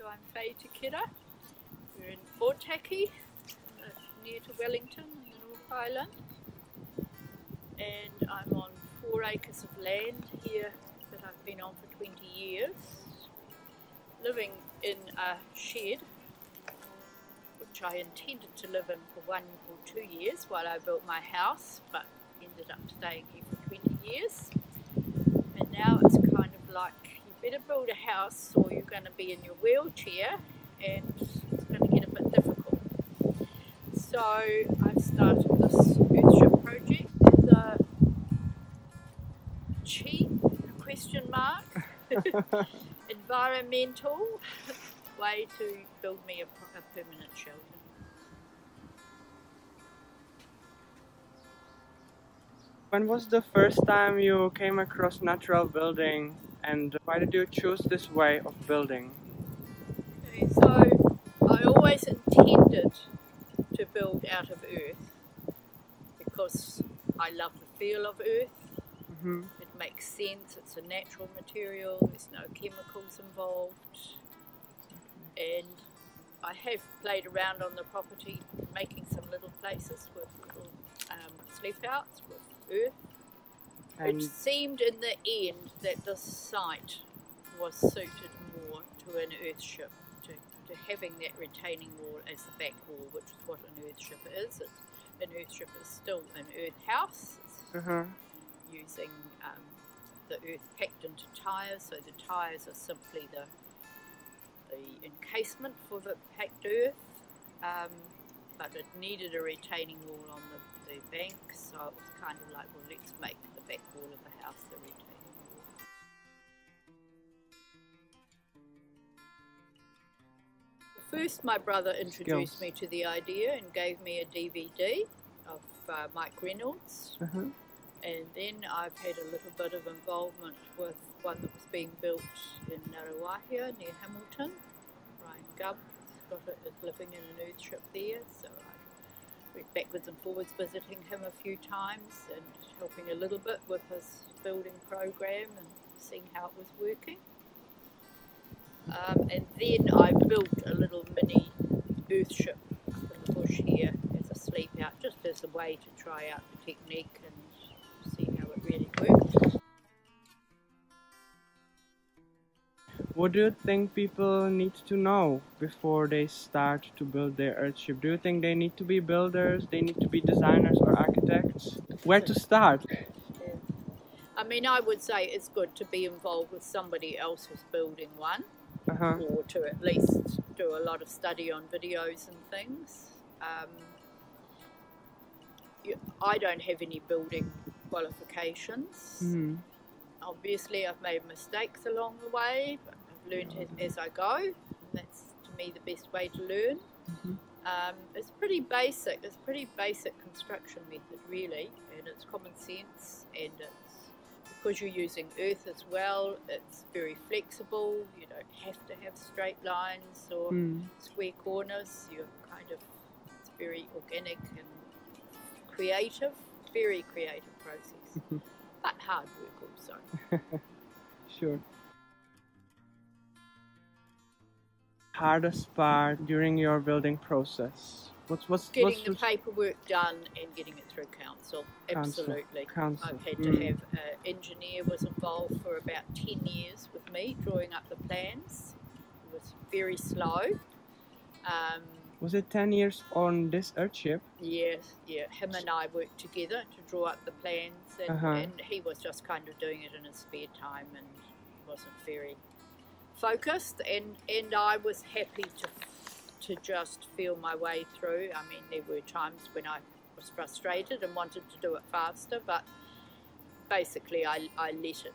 I'm Faye Takeda. We're in Otaki, near to Wellington in the North Island. And I'm on 4 acres of land here that I've been on for 20 years. Living in a shed, which I intended to live in for 1 or 2 years while I built my house, but ended up staying here for 20 years. And now it's kind of like, you better build a house or you're going to be in your wheelchair and it's going to get a bit difficult. So I've started this Earthship project as a cheap, question mark, environmental way to build me a permanent shelter. When was the first time you came across natural building, and why did you choose this way of building? Okay, so I always intended to build out of earth because I love the feel of earth. Mm-hmm. It makes sense, it's a natural material, there's no chemicals involved, and I have played around on the property making some little places with little sleep outs with earth. And it seemed in the end that this site was suited more to an Earthship, to having that retaining wall as the back wall, which is what an Earthship is. An Earthship is still an earth house. It's using the earth packed into tyres, so the tyres are simply the encasement for the packed earth, but it needed a retaining wall on the bank, so it was kind of like, well, let's make the back wall of the house the retaining wall. First, my brother introduced me to the idea and gave me a DVD of Michael Reynolds. And then I've had a little bit of involvement with one that was being built in Narawahia near Hamilton. Ryan Gubb is living in an Earthship there, so I went backwards and forwards visiting him a few times and helping a little bit with his building program and seeing how it was working. And then I built a little mini Earthship up in the bush here as a sleep out, just as a way to try out the technique and see how it really worked. What do you think people need to know before they start to build their Earthship? Do you think they need to be builders, they need to be designers or architects? Where to start? Yeah. I mean, I would say it's good to be involved with somebody else who's building one, or to at least do a lot of study on videos and things. I don't have any building qualifications. Obviously I've made mistakes along the way, but I've learned as I go. That's to me the best way to learn. It's pretty basic. It's pretty basic construction method really, and it's common sense, and it's because you're using earth as well, it's very flexible. You don't have to have straight lines or square corners. You're kind of, it's very organic and creative, very creative process, but hard work also. Sure. Hardest part during your building process? What's getting the paperwork done and getting it through council. Absolutely. Council. I've had to have an engineer was involved for about 10 years with me, drawing up the plans. It was very slow. Was it 10 years on this Earthship? Yes, yeah. Him and I worked together to draw up the plans, and he was just kind of doing it in his spare time and wasn't very focused. And I was happy to just feel my way through. I mean, there were times when I was frustrated and wanted to do it faster, but basically I let it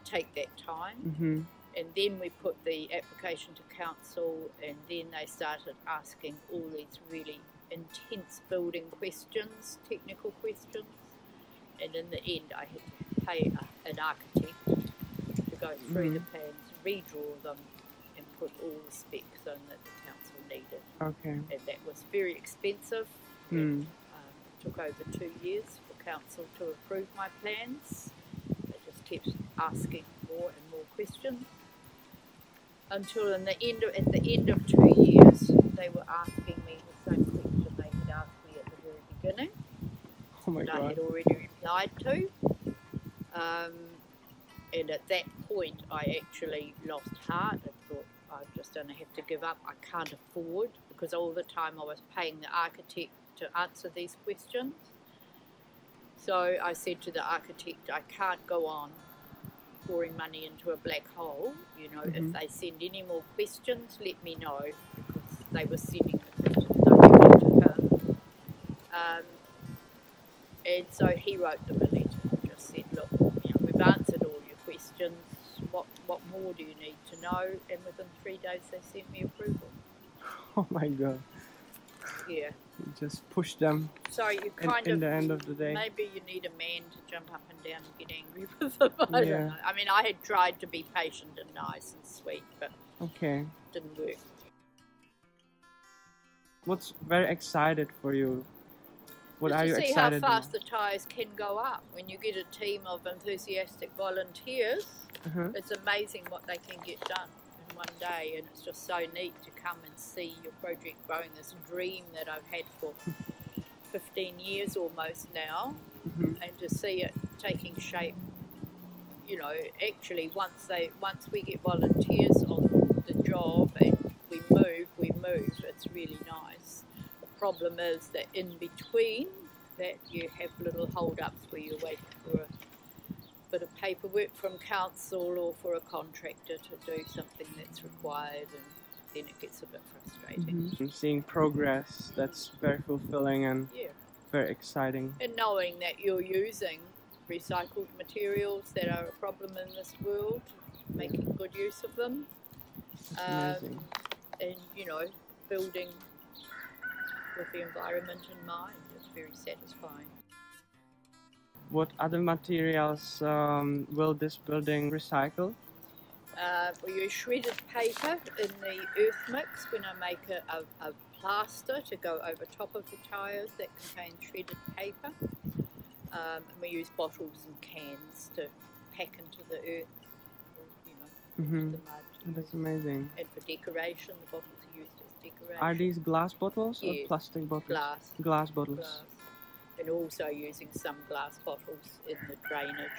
take that time. And then we put the application to council, and then they started asking all these really intense building questions, technical questions, and in the end I had to pay an architect to go through the plans, redraw them, and put all the specs on that the council needed. And that was very expensive. It took over 2 years for council to approve my plans. They just kept asking more and more questions. until at the end of 2 years, they were asking me the same question they had asked me at the very beginning. Oh my that God. I had already replied to. And at that point, I actually lost heart. I thought, I'm just going to have to give up. I can't afford, because all the time I was paying the architect to answer these questions. So I said to the architect, I can't go on pouring money into a black hole. You know, if they send any more questions, let me know, because they were sending the questions directly to him. And so he wrote them a letter and just said, look, you know, we've answered all your questions. What more do you need to know? And within 3 days, they sent me approval. Oh my God. Yeah. You just push them. So you in the end of the day. Maybe you need a man to jump up and down and get angry with them. I don't know. I mean, I had tried to be patient and nice and sweet, but it didn't work. What's very excited for you? What are you excited about? To see how fast about? the tyres can go up. When you get a team of enthusiastic volunteers, it's amazing what they can get done in one day, and it's just so neat to come and see your project growing. This dream that I've had for 15 years almost now, and to see it taking shape. You know, actually, once we get volunteers on the job and we move, it's really nice. The problem is that in between that you have little hold-ups where you're waiting for a bit of paperwork from council or for a contractor to do something that's required, and then it gets a bit frustrating. Seeing progress, that's very fulfilling and very exciting. And knowing that you're using recycled materials that are a problem in this world, making good use of them, amazing. And you know, building with the environment in mind is very satisfying. What other materials will this building recycle? We use shredded paper in the earth mix when I make a plaster to go over top of the tyres that contain shredded paper. And we use bottles and cans to pack into the earth, or, you know, into the mud. That's amazing. And for decoration, the bottles are used as decoration. Are these glass bottles or plastic bottles? Glass. Glass bottles. Glass. And also using some glass bottles in the drainage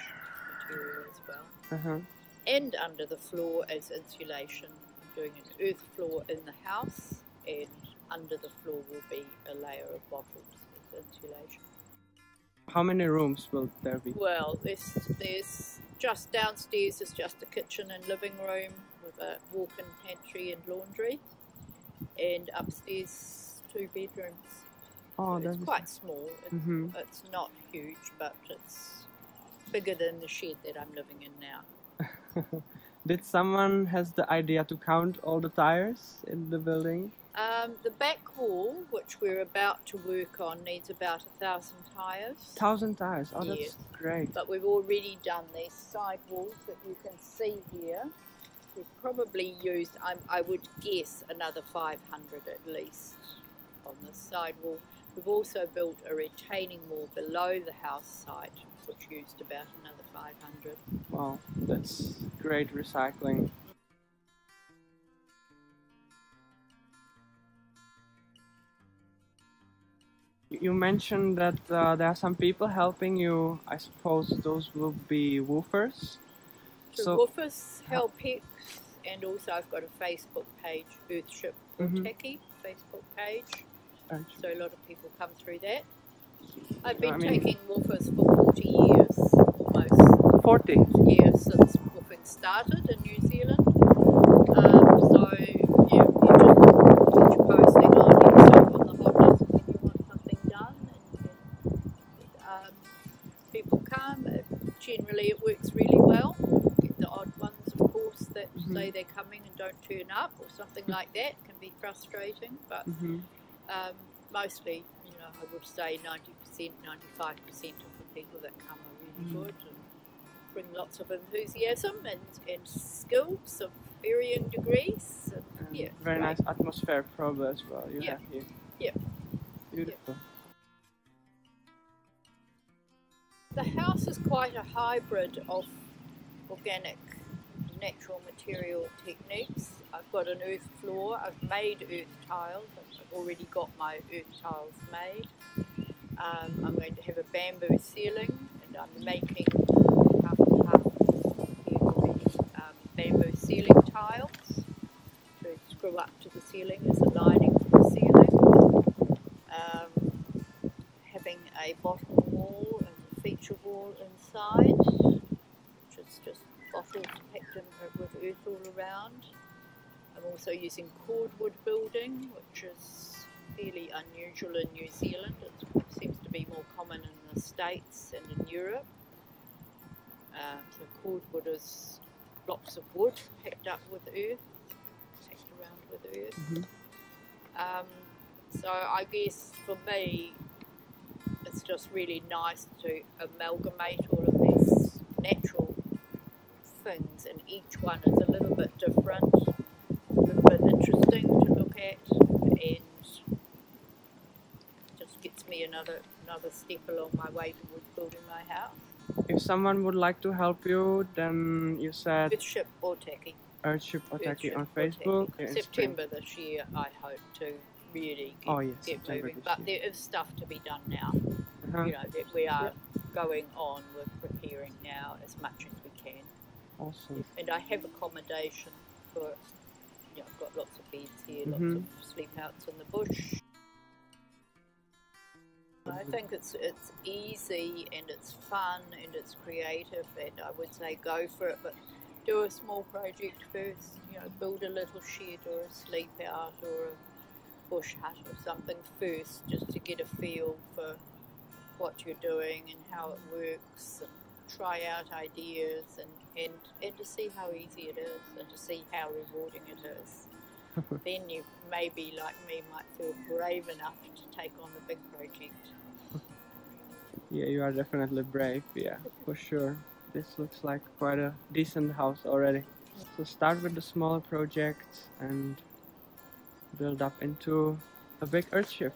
material as well. And under the floor as insulation. I'm doing an earth floor in the house, and under the floor will be a layer of bottles as insulation. How many rooms will there be? Well, there's just downstairs is just a kitchen and living room with a walk-in pantry and laundry, and upstairs 2 bedrooms. Oh, so it's quite small. It's not huge, but it's bigger than the shed that I'm living in now. Did someone has the idea to count all the tires in the building? The back wall, which we're about to work on, needs about 1,000 tyres. 1,000 tyres? Oh, that's great. But we've already done these side walls that you can see here. We've probably used, I would guess, another 500 at least on this side wall. We've also built a retaining wall below the house site, which used about another 500. Wow, that's great recycling. You mentioned that there are some people helping you. I suppose those will be woofers. So woofers, Helpex, and also I've got a Facebook page, Earthship Otaki Facebook page. So a lot of people come through that. I've been taking woofers for 40 years, almost. 40? Yeah, since woofing started in New Zealand. So yeah, you just keep posting on yourself on the hot list when you want something done, and people come. Generally, it works really well. Get the odd ones, of course, that say they're coming and don't turn up, or something like that. Can be frustrating, but mostly, you know, I would say 90%, 95% of the people that come are really good and bring lots of enthusiasm and skills of varying degrees. And, very nice atmosphere probably as well you have here. Yeah. Beautiful. The house is quite a hybrid of organic, natural material techniques I've got an earth floor. I've made earth tiles. I've already got my earth tiles made. I'm going to have a bamboo ceiling, and I'm making half and half bamboo ceiling tiles to screw up to the ceiling as a lining for the ceiling. Having a bottom wall and a feature wall inside, which is just bottles packed in with earth all around. I'm also using cordwood building, which is fairly unusual in New Zealand. It seems to be more common in the States and in Europe. So cordwood is blocks of wood packed up with earth, packed around with earth. So I guess for me, it's just really nice to amalgamate all of these natural things, and each one is a little bit different, a little bit interesting to look at, and just gets me another step along my way towards building my house. If someone would like to help you, then you said Earthship Otaki. Earthship Otaki on Facebook. September this year, I hope to really get moving. But there is stuff to be done now. You know, that we are going on with preparing now as much as we can. Awesome. And I have accommodation for, you know, I've got lots of beds here, lots of sleep outs in the bush. I think it's easy and it's fun and it's creative, and I would say go for it, but do a small project first. You know, build a little shed or a sleep out or a bush hut or something first, just to get a feel for what you're doing and how it works, and try out ideas and to see how easy it is and to see how rewarding it is. Then you maybe, like me, might feel brave enough to take on the big project. Yeah, you are definitely brave, yeah, for sure. This looks like quite a decent house already. So start with the smaller projects and build up into a big Earthship.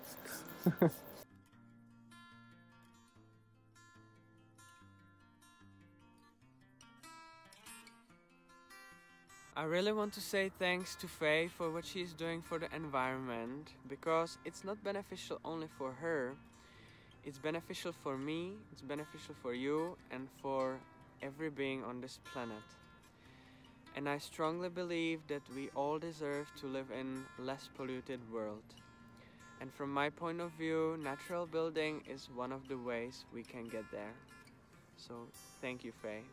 I really want to say thanks to Faye for what she's doing for the environment, because it's not beneficial only for her, it's beneficial for me, it's beneficial for you, and for every being on this planet. And I strongly believe that we all deserve to live in a less polluted world. And from my point of view, natural building is one of the ways we can get there. So thank you, Faye.